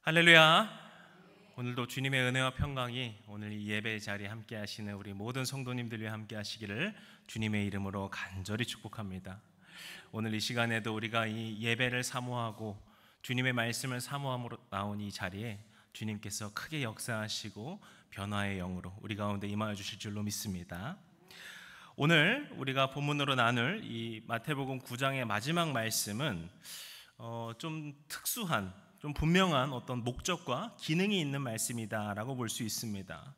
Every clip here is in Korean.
할렐루야. 오늘도 주님의 은혜와 평강이 오늘 이 예배 자리에 함께 하시는 우리 모든 성도님들 위해 함께 하시기를 주님의 이름으로 간절히 축복합니다. 오늘 이 시간에도 우리가 이 예배를 사모하고 주님의 말씀을 사모함으로 나온 이 자리에 주님께서 크게 역사하시고 변화의 영으로 우리 가운데 임하여 주실 줄로 믿습니다. 오늘 우리가 본문으로 나눌 이 마태복음 9장의 마지막 말씀은 좀 특수한, 좀 분명한 어떤 목적과 기능이 있는 말씀이다라고 볼 수 있습니다.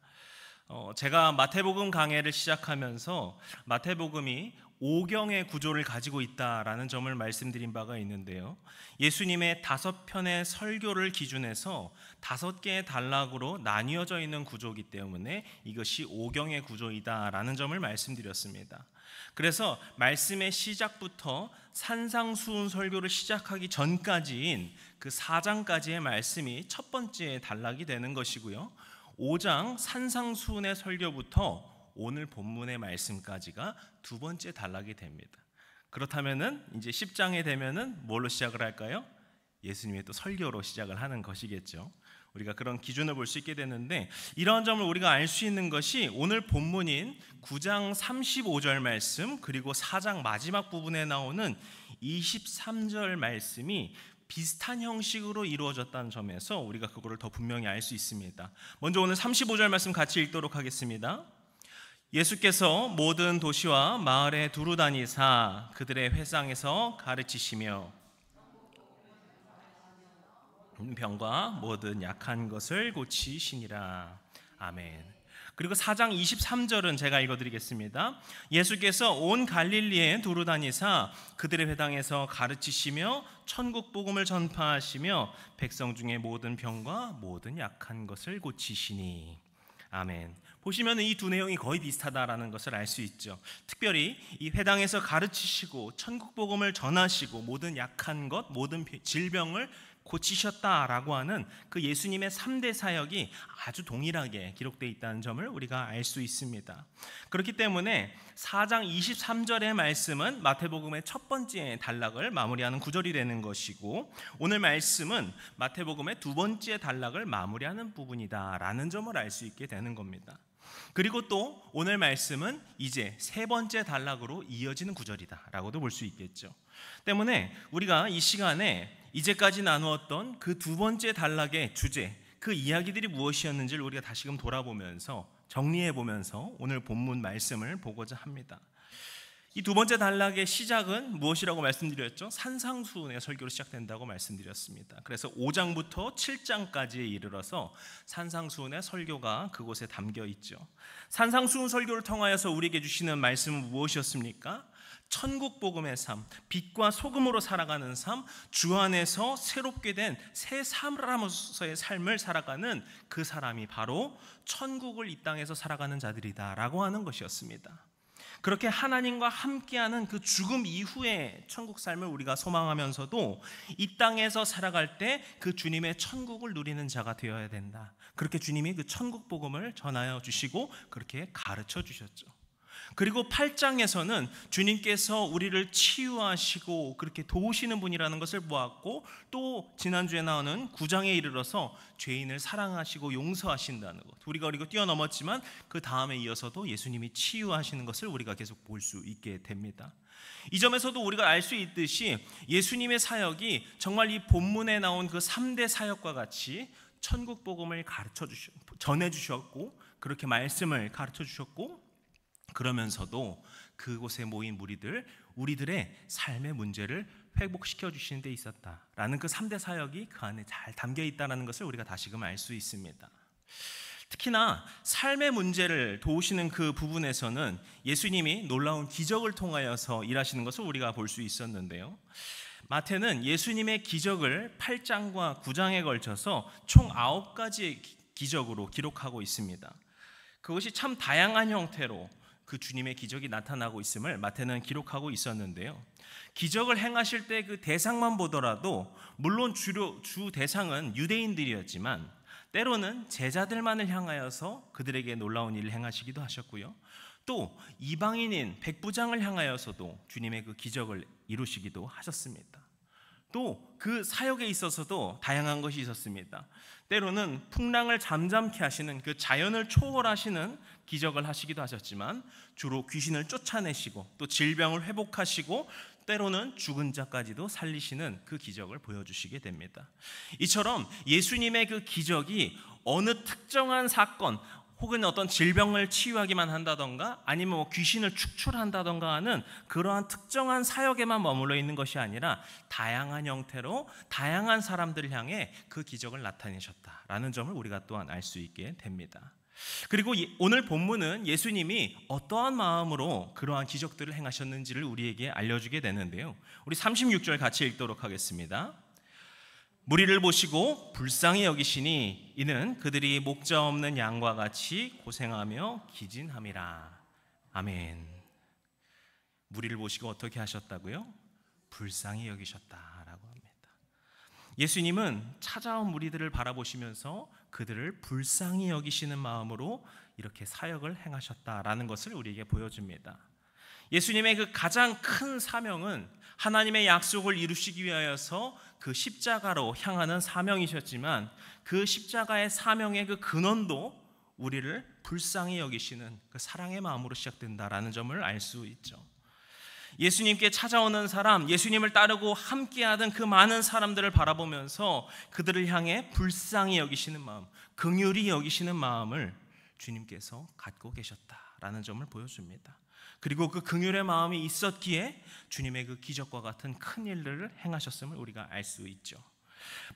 제가 마태복음 강해를 시작하면서 마태복음이 오경의 구조를 가지고 있다라는 점을 말씀드린 바가 있는데요. 예수님의 5편의 설교를 기준해서 5개의 단락으로 나뉘어져 있는 구조이기 때문에 이것이 오경의 구조이다라는 점을 말씀드렸습니다. 그래서 말씀의 시작부터 산상수훈 설교를 시작하기 전까지인 그 4장까지의 말씀이 첫 번째 단락이 되는 것이고요, 5장 산상수훈의 설교부터 오늘 본문의 말씀까지가 두 번째 단락이 됩니다. 그렇다면은 이제 10장에 되면은 뭘로 시작을 할까요? 예수님의 또 설교로 시작을 하는 것이겠죠. 우리가 그런 기준을 볼 수 있게 되는데, 이러한 점을 우리가 알 수 있는 것이 오늘 본문인 9장 35절 말씀, 그리고 4장 마지막 부분에 나오는 23절 말씀이 비슷한 형식으로 이루어졌다는 점에서 우리가 그거를 더 분명히 알 수 있습니다. 먼저 오늘 35절 말씀 같이 읽도록 하겠습니다. 예수께서 모든 도시와 마을에 두루 다니사 그들의 회상에서 가르치시며 병과 모든 약한 것을 고치시니라. 아멘. 그리고 4장 23절은 제가 읽어드리겠습니다. 예수께서 온 갈릴리에 두루 다니사 그들의 회당에서 가르치시며 천국 복음을 전파하시며 백성 중에 모든 병과 모든 약한 것을 고치시니. 아멘. 보시면 이 두 내용이 거의 비슷하다라는 것을 알 수 있죠. 특별히 이 회당에서 가르치시고 천국 복음을 전하시고 모든 약한 것, 모든 질병을 고치셨다라고 하는 그 예수님의 3대 사역이 아주 동일하게 기록되어 있다는 점을 우리가 알 수 있습니다. 그렇기 때문에 4장 23절의 말씀은 마태복음의 첫 번째 단락을 마무리하는 구절이 되는 것이고, 오늘 말씀은 마태복음의 두 번째 단락을 마무리하는 부분이다라는 점을 알 수 있게 되는 겁니다. 그리고 또 오늘 말씀은 이제 세 번째 단락으로 이어지는 구절이다라고도 볼 수 있겠죠. 때문에 우리가 이 시간에 이제까지 나누었던 그 두 번째 단락의 주제, 그 이야기들이 무엇이었는지를 우리가 다시금 돌아보면서 정리해보면서 오늘 본문 말씀을 보고자 합니다. 이 두 번째 단락의 시작은 무엇이라고 말씀드렸죠? 산상수훈의 설교로 시작된다고 말씀드렸습니다. 그래서 5장부터 7장까지에 이르러서 산상수훈의 설교가 그곳에 담겨 있죠. 산상수훈 설교를 통하여서 우리에게 주시는 말씀은 무엇이었습니까? 천국 복음의 삶, 빛과 소금으로 살아가는 삶, 주 안에서 새롭게 된 새 사람으로서의 삶을 살아가는 그 사람이 바로 천국을 이 땅에서 살아가는 자들이다라고 하는 것이었습니다. 그렇게 하나님과 함께하는 그 죽음 이후의 천국 삶을 우리가 소망하면서도 이 땅에서 살아갈 때 그 주님의 천국을 누리는 자가 되어야 된다. 그렇게 주님이 그 천국 복음을 전하여 주시고 그렇게 가르쳐 주셨죠. 그리고 8장에서는 주님께서 우리를 치유하시고 그렇게 도우시는 분이라는 것을 보았고, 또 지난주에 나오는 9장에 이르러서 죄인을 사랑하시고 용서하신다는 것, 우리가 그리고 뛰어넘었지만 그 다음에 이어서도 예수님이 치유하시는 것을 우리가 계속 볼 수 있게 됩니다. 이 점에서도 우리가 알 수 있듯이 예수님의 사역이 정말 이 본문에 나온 그 3대 사역과 같이 천국 복음을 전해 주셨고, 그렇게 말씀을 가르쳐 주셨고, 그러면서도 그곳에 모인 우리들의 삶의 문제를 회복시켜 주시는 데 있었다라는 그 3대 사역이 그 안에 잘 담겨 있다는 것을 우리가 다시금 알 수 있습니다. 특히나 삶의 문제를 도우시는 그 부분에서는 예수님이 놀라운 기적을 통하여서 일하시는 것을 우리가 볼 수 있었는데요. 마태는 예수님의 기적을 8장과 9장에 걸쳐서 총 9가지의 기적으로 기록하고 있습니다. 그것이 참 다양한 형태로 그 주님의 기적이 나타나고 있음을 마태는 기록하고 있었는데요. 기적을 행하실 때 그 대상만 보더라도 물론 주 대상은 유대인들이었지만 때로는 제자들만을 향하여서 그들에게 놀라운 일을 행하시기도 하셨고요. 또 이방인인 백부장을 향하여서도 주님의 그 기적을 이루시기도 하셨습니다. 또 그 사역에 있어서도 다양한 것이 있었습니다. 때로는 풍랑을 잠잠케 하시는, 그 자연을 초월하시는 기적을 하시기도 하셨지만, 주로 귀신을 쫓아내시고 또 질병을 회복하시고 때로는 죽은 자까지도 살리시는 그 기적을 보여주시게 됩니다. 이처럼 예수님의 그 기적이 어느 특정한 사건 혹은 어떤 질병을 치유하기만 한다던가 아니면 뭐 귀신을 축출한다던가 하는 그러한 특정한 사역에만 머물러 있는 것이 아니라 다양한 형태로 다양한 사람들을 향해 그 기적을 나타내셨다라는 점을 우리가 또한 알 수 있게 됩니다. 그리고 오늘 본문은 예수님이 어떠한 마음으로 그러한 기적들을 행하셨는지를 우리에게 알려주게 되는데요. 우리 36절 같이 읽도록 하겠습니다. 무리를 보시고 불쌍히 여기시니 이는 그들이 목자 없는 양과 같이 고생하며 기진함이라. 아멘. 무리를 보시고 어떻게 하셨다고요? 불쌍히 여기셨다라고 합니다. 예수님은 찾아온 무리들을 바라보시면서 그들을 불쌍히 여기시는 마음으로 이렇게 사역을 행하셨다라는 것을 우리에게 보여줍니다. 예수님의 그 가장 큰 사명은 하나님의 약속을 이루시기 위하여서 그 십자가로 향하는 사명이셨지만, 그 십자가의 사명의 그 근원도 우리를 불쌍히 여기시는 그 사랑의 마음으로 시작된다라는 점을 알 수 있죠. 예수님께 찾아오는 사람, 예수님을 따르고 함께하던 그 많은 사람들을 바라보면서 그들을 향해 불쌍히 여기시는 마음, 긍휼히 여기시는 마음을 주님께서 갖고 계셨다라는 점을 보여줍니다. 그리고 그 긍휼의 마음이 있었기에 주님의 그 기적과 같은 큰 일들을 행하셨음을 우리가 알 수 있죠.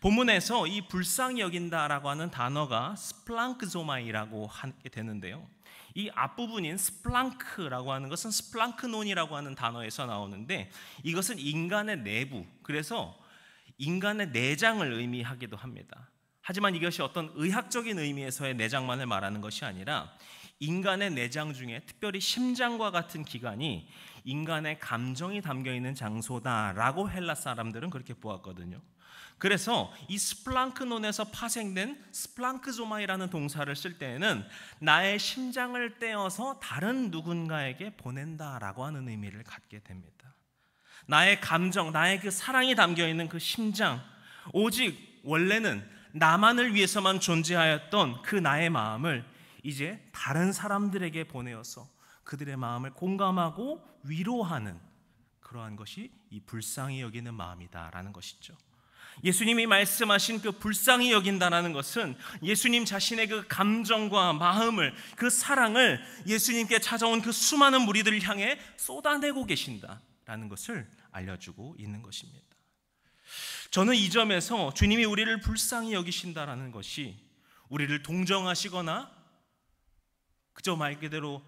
본문에서 이 불쌍히 여긴다라고 하는 단어가 스플랑크조마이라고 하게 되는데요. 이 앞부분인 스플랑크라고 하는 것은 스플랑크논이라고 하는 단어에서 나오는데, 이것은 인간의 내부, 그래서 인간의 내장을 의미하기도 합니다. 하지만 이것이 어떤 의학적인 의미에서의 내장만을 말하는 것이 아니라 인간의 내장 중에 특별히 심장과 같은 기관이 인간의 감정이 담겨있는 장소다라고 헬라 사람들은 그렇게 보았거든요. 그래서 이 스플랑크논에서 파생된 스플랑크조마이라는 동사를 쓸 때에는 나의 심장을 떼어서 다른 누군가에게 보낸다라고 하는 의미를 갖게 됩니다. 나의 감정, 나의 그 사랑이 담겨있는 그 심장, 오직 원래는 나만을 위해서만 존재하였던 그 나의 마음을 이제 다른 사람들에게 보내어서 그들의 마음을 공감하고 위로하는 그러한 것이 이 불쌍히 여기는 마음이다라는 것이죠. 예수님이 말씀하신 그 불쌍히 여긴다라는 것은 예수님 자신의 그 감정과 마음을, 그 사랑을 예수님께 찾아온 그 수많은 무리들을 향해 쏟아내고 계신다라는 것을 알려주고 있는 것입니다. 저는 이 점에서 주님이 우리를 불쌍히 여기신다라는 것이 우리를 동정하시거나 그저 말 그대로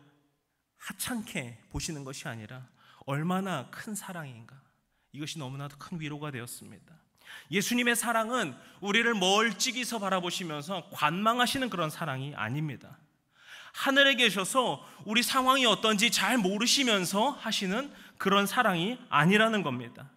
하찮게 보시는 것이 아니라 얼마나 큰 사랑인가, 이것이 너무나도 큰 위로가 되었습니다. 예수님의 사랑은 우리를 멀찍이서 바라보시면서 관망하시는 그런 사랑이 아닙니다. 하늘에 계셔서 우리 상황이 어떤지 잘 모르시면서 하시는 그런 사랑이 아니라는 겁니다.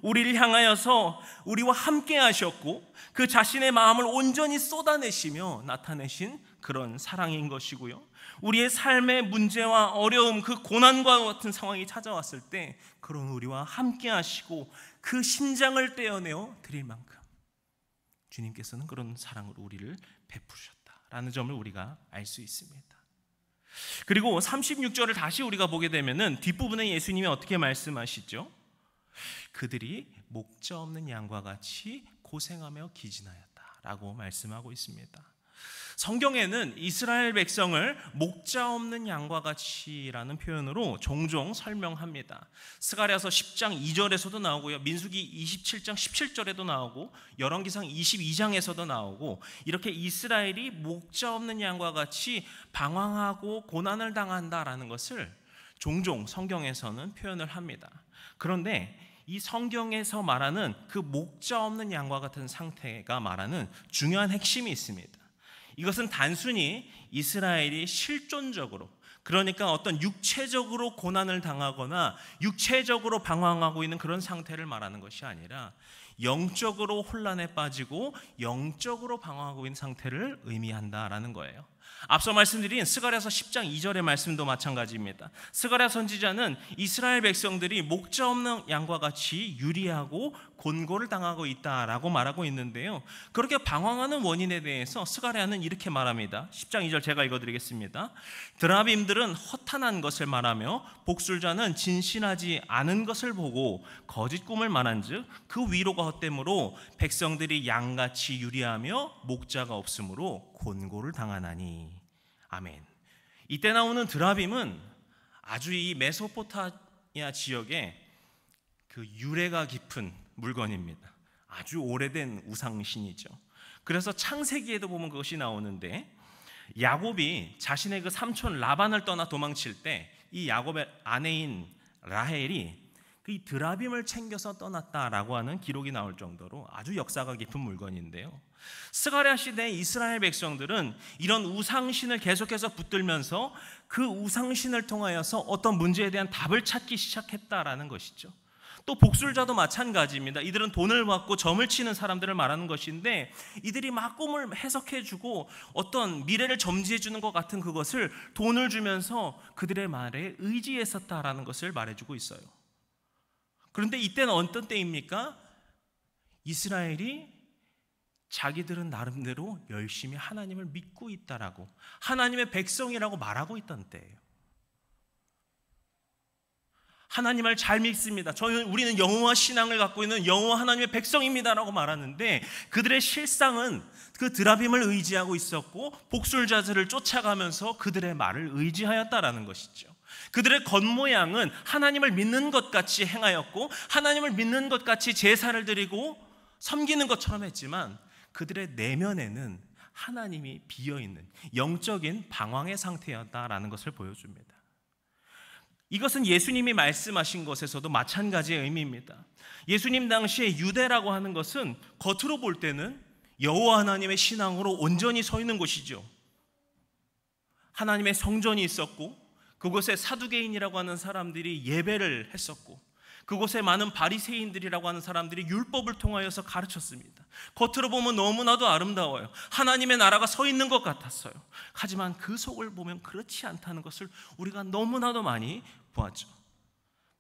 우리를 향하여서 우리와 함께 하셨고 그 자신의 마음을 온전히 쏟아내시며 나타내신 그런 사랑인 것이고요. 우리의 삶의 문제와 어려움, 그 고난과 같은 상황이 찾아왔을 때 그런 우리와 함께 하시고 그 심장을 떼어내어 드릴 만큼 주님께서는 그런 사랑으로 우리를 베푸셨다라는 점을 우리가 알 수 있습니다. 그리고 36절을 다시 우리가 보게 되면은 뒷부분에 예수님이 어떻게 말씀하시죠? 그들이 목자 없는 양과 같이 고생하며 기진하였다라고 말씀하고 있습니다. 성경에는 이스라엘 백성을 목자 없는 양과 같이라는 표현으로 종종 설명합니다. 스가랴서 10장 2절에서도 나오고요, 민수기 27장 17절에도 나오고 열왕기상 22장에서도 나오고, 이렇게 이스라엘이 목자 없는 양과 같이 방황하고 고난을 당한다라는 것을 종종 성경에서는 표현을 합니다. 그런데 이 성경에서 말하는 그 목자 없는 양과 같은 상태가 말하는 중요한 핵심이 있습니다. 이것은 단순히 이스라엘이 실존적으로, 그러니까 어떤 육체적으로 고난을 당하거나 육체적으로 방황하고 있는 그런 상태를 말하는 것이 아니라 영적으로 혼란에 빠지고 영적으로 방황하고 있는 상태를 의미한다라는 거예요. 앞서 말씀드린 스가랴서 10장 2절의 말씀도 마찬가지입니다. 스가랴 선지자는 이스라엘 백성들이 목자 없는 양과 같이 유리하고 곤고를 당하고 있다라고 말하고 있는데요, 그렇게 방황하는 원인에 대해서 스가랴는 이렇게 말합니다. 10장 2절 제가 읽어드리겠습니다. 드라빔들은 허탄한 것을 말하며 복술자는 진실하지 않은 것을 보고 거짓 꿈을 말한즉 그 위로가 헛되므로 백성들이 양같이 유리하며 목자가 없으므로 곤고를 당하나니. 아멘. 이때 나오는 드라빔은 아주 이 메소포타미아 지역에 그 유래가 깊은 물건입니다. 아주 오래된 우상신이죠. 그래서 창세기에도 보면 그것이 나오는데, 야곱이 자신의 그 삼촌 라반을 떠나 도망칠 때 이 야곱의 아내인 라헬이 이 드라빔을 챙겨서 떠났다라고 하는 기록이 나올 정도로 아주 역사가 깊은 물건인데요, 스가랴 시대 이스라엘 백성들은 이런 우상신을 계속해서 붙들면서 그 우상신을 통하여서 어떤 문제에 대한 답을 찾기 시작했다라는 것이죠. 또 복술자도 마찬가지입니다. 이들은 돈을 받고 점을 치는 사람들을 말하는 것인데, 이들이 막 꿈을 해석해주고 어떤 미래를 점지해주는 것 같은 그것을 돈을 주면서 그들의 말에 의지했었다라는 것을 말해주고 있어요. 그런데 이때는 어떤 때입니까? 이스라엘이 자기들은 나름대로 열심히 하나님을 믿고 있다라고, 하나님의 백성이라고 말하고 있던 때예요. 하나님을 잘 믿습니다. 우리는 여호와 신앙을 갖고 있는 여호와 하나님의 백성입니다라고 말하는데, 그들의 실상은 그 드라빔을 의지하고 있었고 복술자들을 쫓아가면서 그들의 말을 의지하였다라는 것이죠. 그들의 겉모양은 하나님을 믿는 것 같이 행하였고 하나님을 믿는 것 같이 제사를 드리고 섬기는 것처럼 했지만, 그들의 내면에는 하나님이 비어있는 영적인 방황의 상태였다라는 것을 보여줍니다. 이것은 예수님이 말씀하신 것에서도 마찬가지의 의미입니다. 예수님 당시에 유대라고 하는 것은 겉으로 볼 때는 여호와 하나님의 신앙으로 온전히 서 있는 곳이죠. 하나님의 성전이 있었고 그곳에 사두개인이라고 하는 사람들이 예배를 했었고 그곳에 많은 바리새인들이라고 하는 사람들이 율법을 통하여서 가르쳤습니다. 겉으로 보면 너무나도 아름다워요. 하나님의 나라가 서 있는 것 같았어요. 하지만 그 속을 보면 그렇지 않다는 것을 우리가 너무나도 많이 보았죠.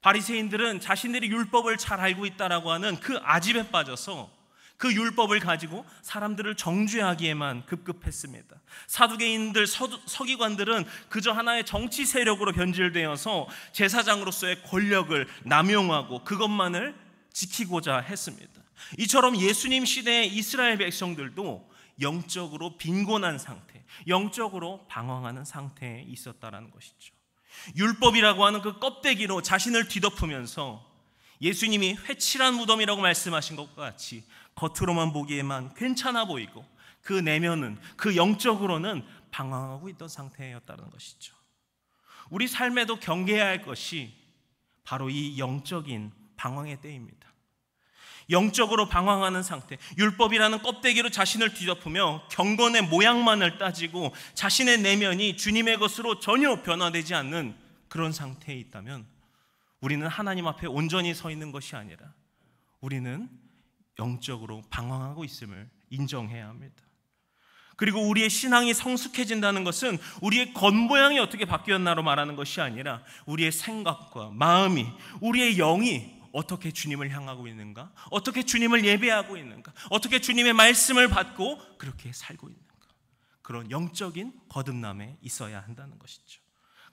바리새인들은 자신들이 율법을 잘 알고 있다라고 하는 그 아집에 빠져서 그 율법을 가지고 사람들을 정죄하기에만 급급했습니다. 사두개인들, 서기관들은 그저 하나의 정치 세력으로 변질되어서 제사장으로서의 권력을 남용하고 그것만을 지키고자 했습니다. 이처럼 예수님 시대의 이스라엘 백성들도 영적으로 빈곤한 상태, 영적으로 방황하는 상태에 있었다는 것이죠. 율법이라고 하는 그 껍데기로 자신을 뒤덮으면서 예수님이 회칠한 무덤이라고 말씀하신 것과 같이 겉으로만 보기에만 괜찮아 보이고 그 내면은, 그 영적으로는 방황하고 있던 상태였다는 것이죠. 우리 삶에도 경계해야 할 것이 바로 이 영적인 방황의 때입니다. 영적으로 방황하는 상태, 율법이라는 껍데기로 자신을 뒤덮으며 경건의 모양만을 따지고 자신의 내면이 주님의 것으로 전혀 변화되지 않는 그런 상태에 있다면 우리는 하나님 앞에 온전히 서 있는 것이 아니라 우리는 영적으로 방황하고 있음을 인정해야 합니다. 그리고 우리의 신앙이 성숙해진다는 것은 우리의 겉모양이 어떻게 바뀌었나로 말하는 것이 아니라 우리의 생각과 마음이, 우리의 영이 어떻게 주님을 향하고 있는가, 어떻게 주님을 예배하고 있는가, 어떻게 주님의 말씀을 받고 그렇게 살고 있는가, 그런 영적인 거듭남에 있어야 한다는 것이죠.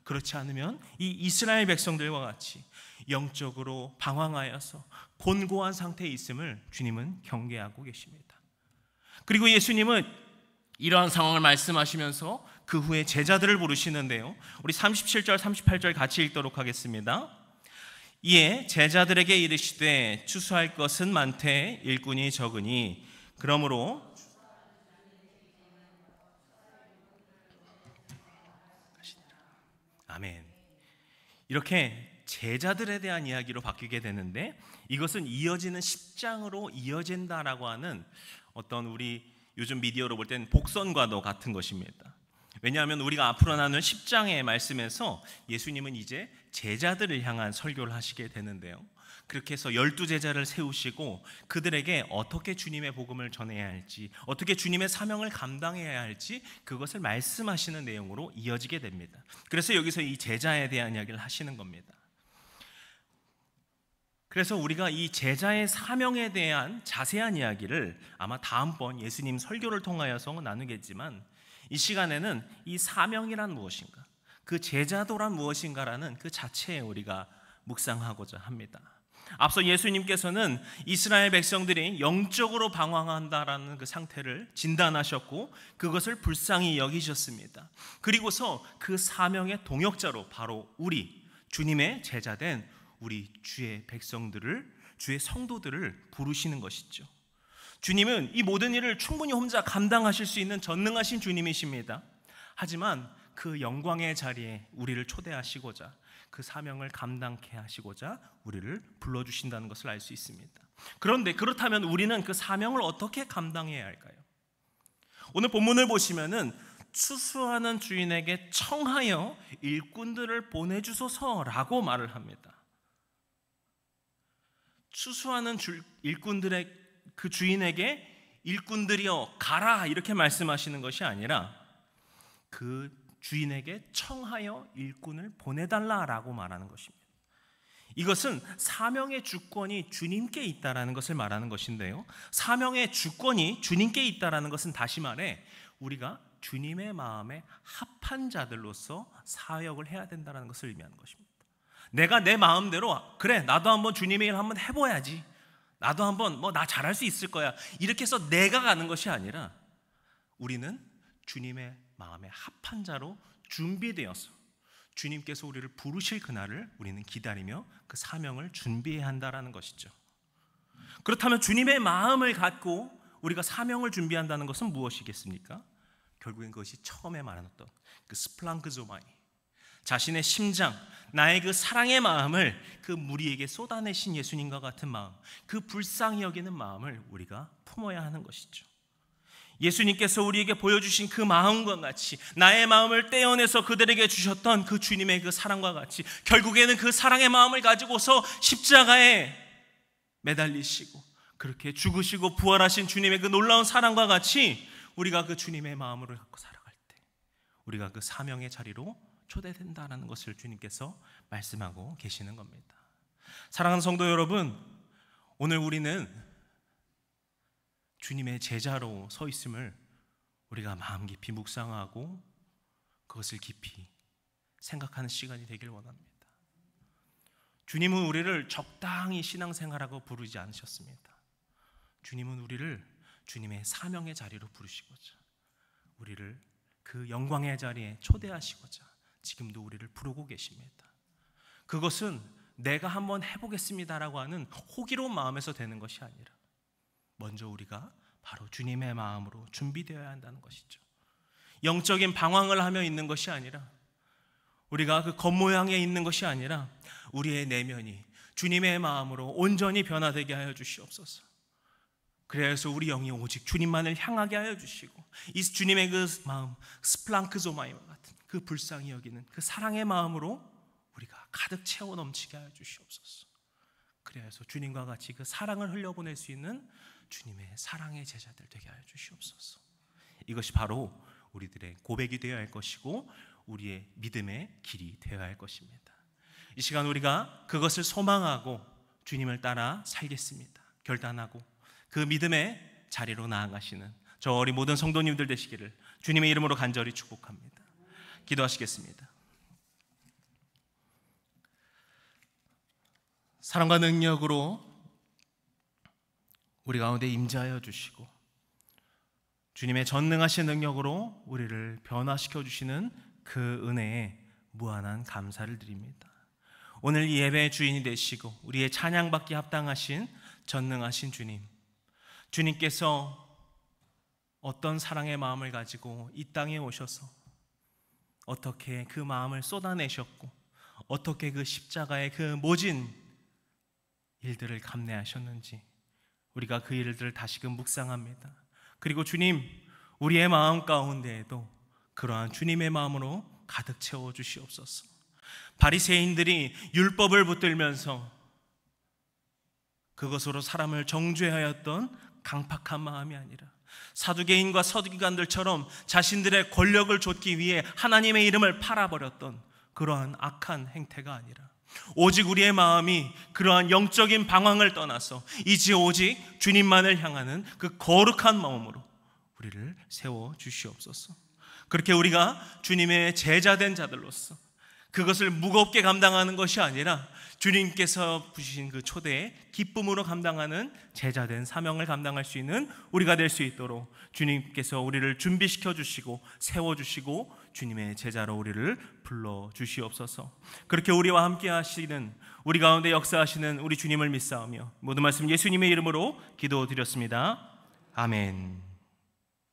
그렇지 않으면 이 이스라엘 백성들과 같이 영적으로 방황하여서 곤고한 상태에 있음을 주님은 경계하고 계십니다. 그리고 예수님은 이러한 상황을 말씀하시면서 그 후에 제자들을 부르시는데요, 우리 37절 38절 같이 읽도록 하겠습니다. 이에 제자들에게 이르시되 추수할 것은 많되 일꾼이 적으니 그러므로 아멘. 이렇게 제자들에 대한 이야기로 바뀌게 되는데, 이것은 이어지는 10장으로 이어진다라고 하는 어떤 우리 요즘 미디어로 볼 때는 복선과도 같은 것입니다. 왜냐하면 우리가 앞으로 나눌 10장의 말씀에서 예수님은 이제 제자들을 향한 설교를 하시게 되는데요, 그렇게 해서 12제자를 세우시고 그들에게 어떻게 주님의 복음을 전해야 할지, 어떻게 주님의 사명을 감당해야 할지 그것을 말씀하시는 내용으로 이어지게 됩니다. 그래서 여기서 이 제자에 대한 이야기를 하시는 겁니다. 그래서 우리가 이 제자의 사명에 대한 자세한 이야기를 아마 다음번 예수님 설교를 통하여서 나누겠지만, 이 시간에는 이 사명이란 무엇인가, 그 제자도란 무엇인가라는 그 자체에 우리가 묵상하고자 합니다. 앞서 예수님께서는 이스라엘 백성들이 영적으로 방황한다라는 그 상태를 진단하셨고 그것을 불쌍히 여기셨습니다. 그리고서 그 사명의 동역자로 바로 우리 주님의 제자된 우리 주의 백성들을, 주의 성도들을 부르시는 것이죠. 주님은 이 모든 일을 충분히 혼자 감당하실 수 있는 전능하신 주님이십니다. 하지만 그 영광의 자리에 우리를 초대하시고자, 그 사명을 감당케 하시고자 우리를 불러주신다는 것을 알 수 있습니다. 그런데 그렇다면 우리는 그 사명을 어떻게 감당해야 할까요? 오늘 본문을 보시면은 추수하는 주인에게 청하여 일꾼들을 보내주소서라고 말을 합니다. 추수하는 일꾼들의 그 주인에게 일꾼들이여 가라 이렇게 말씀하시는 것이 아니라 그 주인에게 청하여 일꾼을 보내달라라고 말하는 것입니다. 이것은 사명의 주권이 주님께 있다라는 것을 말하는 것인데요, 사명의 주권이 주님께 있다라는 것은 다시 말해 우리가 주님의 마음에 합한 자들로서 사역을 해야 된다는 것을 의미하는 것입니다. 내가 내 마음대로 그래 나도 한번 주님의 일 한번 해봐야지, 나도 한번 나 잘할 수 있을 거야 이렇게 해서 내가 가는 것이 아니라 우리는 주님의 마음에 합한 자로 준비되어서 주님께서 우리를 부르실 그날을 우리는 기다리며 그 사명을 준비해야 한다는 것이죠. 그렇다면 주님의 마음을 갖고 우리가 사명을 준비한다는 것은 무엇이겠습니까? 결국엔 그것이 처음에 말했던 그 스플랑크조마이, 자신의 심장, 나의 그 사랑의 마음을 그 무리에게 쏟아내신 예수님과 같은 마음, 그 불쌍히 여기는 마음을 우리가 품어야 하는 것이죠. 예수님께서 우리에게 보여주신 그 마음과 같이, 나의 마음을 떼어내서 그들에게 주셨던 그 주님의 그 사랑과 같이 결국에는 그 사랑의 마음을 가지고서 십자가에 매달리시고 그렇게 죽으시고 부활하신 주님의 그 놀라운 사랑과 같이 우리가 그 주님의 마음을 갖고 살아갈 때 우리가 그 사명의 자리로 초대된다는 것을 주님께서 말씀하고 계시는 겁니다. 사랑하는 성도 여러분, 오늘 우리는 주님의 제자로 서 있음을 우리가 마음 깊이 묵상하고 그것을 깊이 생각하는 시간이 되길 원합니다. 주님은 우리를 적당히 신앙생활하고 부르지 않으셨습니다. 주님은 우리를 주님의 사명의 자리로 부르시고자, 우리를 그 영광의 자리에 초대하시고자 지금도 우리를 부르고 계십니다. 그것은 내가 한번 해보겠습니다라고 하는 호기로운 마음에서 되는 것이 아니라 먼저 우리가 바로 주님의 마음으로 준비되어야 한다는 것이죠. 영적인 방황을 하며 있는 것이 아니라, 우리가 그 겉모양에 있는 것이 아니라 우리의 내면이 주님의 마음으로 온전히 변화되게 하여 주시옵소서. 그래서 우리 영이 오직 주님만을 향하게 하여 주시고, 이 주님의 그 마음 스플랑크조마이와 같은 그 불쌍히 여기는 그 사랑의 마음으로 우리가 가득 채워 넘치게 하여 주시옵소서. 그래서 주님과 같이 그 사랑을 흘려보낼 수 있는 주님의 사랑의 제자들 되게 하여 주시옵소서. 이것이 바로 우리들의 고백이 되어야 할 것이고 우리의 믿음의 길이 되어야 할 것입니다. 이 시간 우리가 그것을 소망하고 주님을 따라 살겠습니다 결단하고 그 믿음의 자리로 나아가시는 저 어린 모든 성도님들 되시기를 주님의 이름으로 간절히 축복합니다. 기도하시겠습니다. 사랑과 능력으로 우리 가운데 임재하여 주시고 주님의 전능하신 능력으로 우리를 변화시켜 주시는 그 은혜에 무한한 감사를 드립니다. 오늘 이 예배의 주인이 되시고 우리의 찬양받기 합당하신 전능하신 주님, 주님께서 어떤 사랑의 마음을 가지고 이 땅에 오셔서 어떻게 그 마음을 쏟아내셨고 어떻게 그 십자가의 그 모진 일들을 감내하셨는지 우리가 그 일들을 다시금 묵상합니다. 그리고 주님, 우리의 마음 가운데에도 그러한 주님의 마음으로 가득 채워 주시옵소서. 바리새인들이 율법을 붙들면서 그것으로 사람을 정죄하였던 강팍한 마음이 아니라 사두개인과 서기관들처럼 자신들의 권력을 좇기 위해 하나님의 이름을 팔아버렸던 그러한 악한 행태가 아니라 오직 우리의 마음이 그러한 영적인 방황을 떠나서 이제 오직 주님만을 향하는 그 거룩한 마음으로 우리를 세워주시옵소서. 그렇게 우리가 주님의 제자된 자들로서 그것을 무겁게 감당하는 것이 아니라 주님께서 부신 그 초대의 기쁨으로 감당하는 제자된 사명을 감당할 수 있는 우리가 될 수 있도록 주님께서 우리를 준비시켜 주시고 세워주시고 주님의 제자로 우리를 불러주시옵소서. 그렇게 우리와 함께 하시는, 우리 가운데 역사하시는 우리 주님을 믿사오며 모든 말씀 예수님의 이름으로 기도드렸습니다. 아멘.